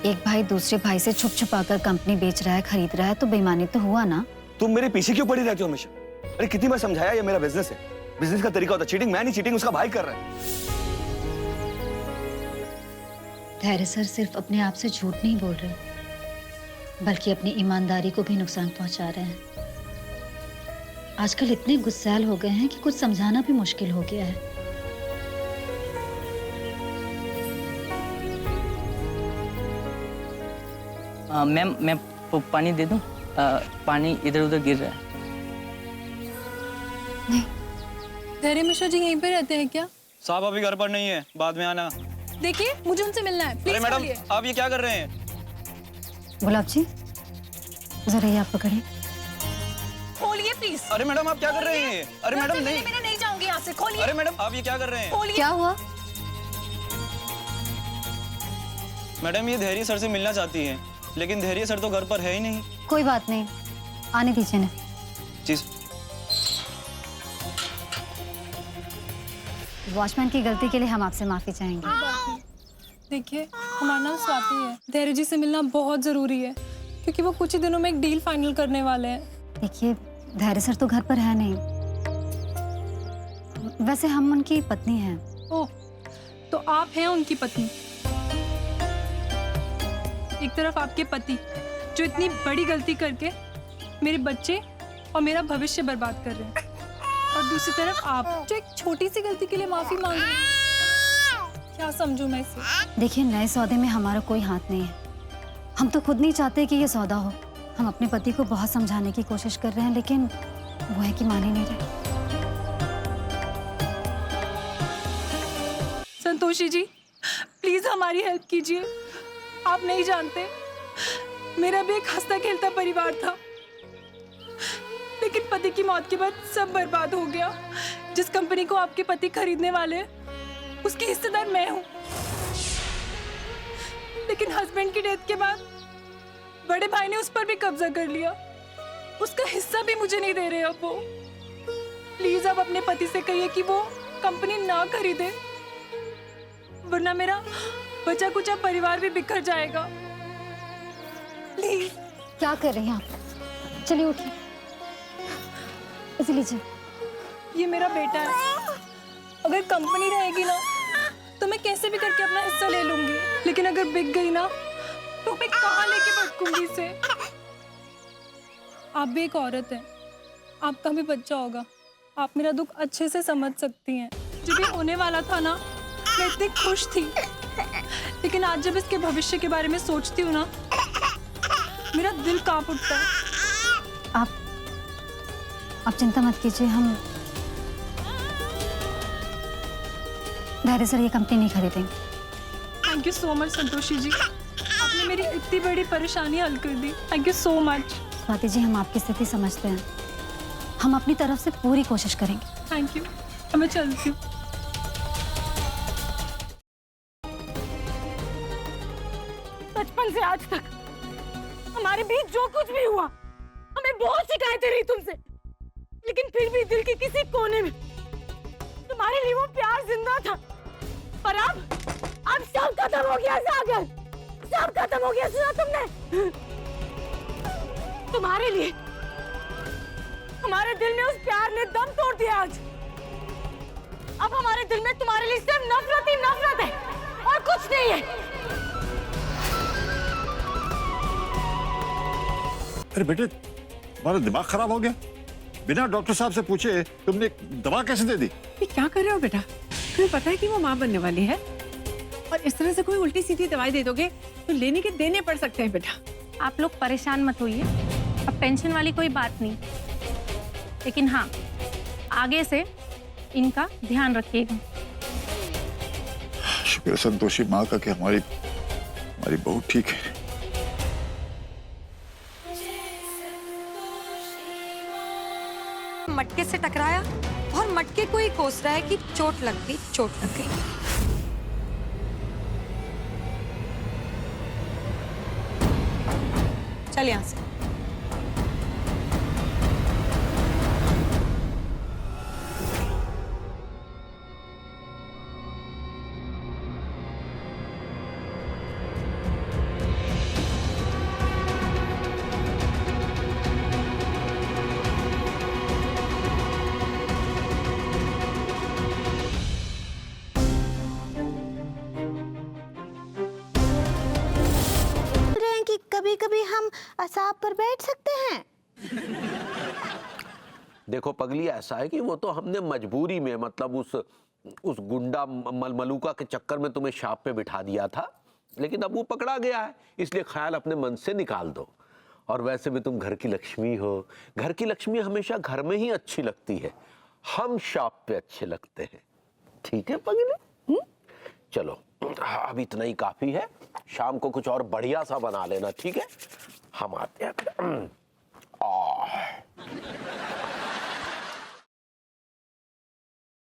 एक भाई दूसरे भाई से छुप छुपा कर कंपनी बेच रहा है, खरीद रहा है, तो बेईमानी तो हुआ ना। तुम मेरे पीछे क्यों पड़ी रहती हो हमेशा? अरे कितनी बार समझाया, ये मेरा बिजनेस है, बिजनेस का तरीका होता है। चीटिंग मैं नहीं, चीटिंग उसका भाई कर रहा है। धैर्य सर सिर्फ अपने आप से झूठ नहीं बोल रहे, बल्कि अपनी ईमानदारी को भी नुकसान पहुंचा रहे हैं। आजकल इतने गुस्सैल हो गए हैं कि कुछ समझाना भी मुश्किल हो गया है। मैम मैं पानी दे दूं? पानी इधर उधर गिर रहा है। नहीं। धैर्य मिश्रा जी यहीं पे रहते हैं क्या? साहब अभी घर पर नहीं है, बाद में आना। देखिए मुझे उनसे मिलना है, प्लीज। अरे मैडम आप ये क्या कर रहे हैं? गुलाब जी जरा ये आप पकड़िए। खोलिए प्लीज। अरे मैडम आप क्या कर रहे हैं? अरे मैडम नहीं, मैं नहीं जाऊंगी यहाँ से। खोलिए। अरे मैडम आप ये क्या कर रहे हैं? खोलिए। क्या हुआ? मैडम ये धैर्य सर से मिलना चाहती हैं, लेकिन धैर्य सर तो घर पर है ही नहीं। कोई बात नहीं, आने दीजिए ना। जी। वॉचमैन की गलती के लिए हम आपसे माफी चाहेंगे। देखिए हमारा नाम स्वाति है, धैर्य जी से मिलना बहुत जरूरी है क्योंकि वो कुछ ही दिनों में एक डील फाइनल करने वाले हैं। देखिए धैर्य सर तो घर पर है नहीं, वैसे हम उनकी पत्नी हैं। ओह, तो आप हैं उनकी पत्नी। एक तरफ आपके पति जो इतनी बड़ी गलती करके मेरे बच्चे और मेरा भविष्य बर्बाद कर रहे हैं, और दूसरी तरफ आप जो एक छोटी सी गलती के लिए माफी मांग रहे हैं। क्या समझूं मैं इसे? देखिए नए सौदे में हमारा कोई हाथ नहीं है। हम तो खुद नहीं चाहते कि ये सौदा हो। हम अपने पति को बहुत समझाने की कोशिश कर रहे हैं, लेकिन वो है कि मान ही नहीं रहे। संतोषी जी प्लीज हमारी हेल्प कीजिए। आप नहीं जानते, मेरा भी एक हंसता खेलता परिवार था, लेकिन पति की मौत के बाद सब बर्बाद हो गया। जिस कंपनी को आपके पति खरीदने वाले हैं, उसकी हिस्सेदार मैं हूं। लेकिन हस्बैंड की डेथ के बाद बड़े भाई ने उस पर भी कब्जा कर लिया। उसका हिस्सा भी मुझे नहीं दे रहे अब वो। प्लीज आप अपने पति से कहिए कि वो कंपनी ना खरीदे, वरना मेरा बचा कुचा परिवार भी बिखर जाएगा। प्लीज। क्या कर रही हैं आप? चलिए उठिए, इसे लीजिए। ये मेरा बेटा है, अगर कंपनी रहेगी ना तो मैं कैसे भी करके अपना हिस्सा ले लूंगी, लेकिन अगर बिक गई ना तो मैं कहाँ लेके भटकूंगी इसे? आप भी एक औरत हैं, आपका भी बच्चा होगा, आप मेरा दुख अच्छे से समझ सकती हैं। जो भी होने वाला था ना, मैं इतनी खुश थी, लेकिन आज जब इसके भविष्य के बारे में सोचती हूँ ना, मेरा दिल कांप उठता है। आप चिंता मत कीजिए, हम धैर्य सर ये कंपनी नहीं खरीदेंगे। Thank you so much Santoshi ji, आपने मेरी इतनी बड़ी परेशानी हल कर दी। Thank you so much. Swati ji हम आपकी स्थिति समझते हैं, हम अपनी तरफ से पूरी कोशिश करेंगे। थैंक यू, मैं चलती हूँ। बचपन से आज तक हमारे बीच जो कुछ भी हुआ, हमें बहुत शिकायतें रही तुमसे, लेकिन फिर भी दिल के किसी कोने में तुम्हारे लिए वो प्यार जिंदा था। और अब सब खत्म हो गया सागर, सब खत्म हो गया। सुना तुमने? तुम्हारे लिए हमारे दिल में उस प्यार ने दम तोड़ दिया आज। अब हमारे दिल में तुम्हारे लिए सिर्फ नफरत ही नफरत है और कुछ नहीं है। अरे बेटे तुम्हारा दिमाग खराब हो गया? बिना डॉक्टर साहब से पूछे तुमने दवा कैसे दे दी? ये क्या कर रहे हो बेटा? तुम्हें पता है कि वो माँ बनने वाली है, और इस तरह से कोई उल्टी सीधी दवाई दे दोगे तो लेने के देने पड़ सकते हैं बेटा। आप लोग परेशान मत होइए, अब टेंशन वाली कोई बात नहीं, लेकिन हाँ आगे से इनका ध्यान रखिएगा। शुक्र संतोषी माँ का कि हमारी बहू ठीक है। मटके से टकराया और मटके को ही कोस रहा है कि चोट लग गई, चोट लग गई। चल यहां से। कभी कभी हम असाब पर बैठ सकते हैं? देखो पगली, ऐसा है कि वो तो हमने मजबूरी में, मतलब उस गुंडा मलमलूका के चक्कर में तुम्हें शाप पे बिठा दिया था, लेकिन अब वो पकड़ा गया है, इसलिए ख्याल अपने मन से निकाल दो। और वैसे भी तुम घर की लक्ष्मी हो, घर की लक्ष्मी हमेशा घर में ही अच्छी लगती है, हम शाप पे अच्छे लगते हैं। ठीक है पगली? चलो अब इतना ही काफी है, शाम को कुछ और बढ़िया सा बना लेना, ठीक है? हम आते हैं।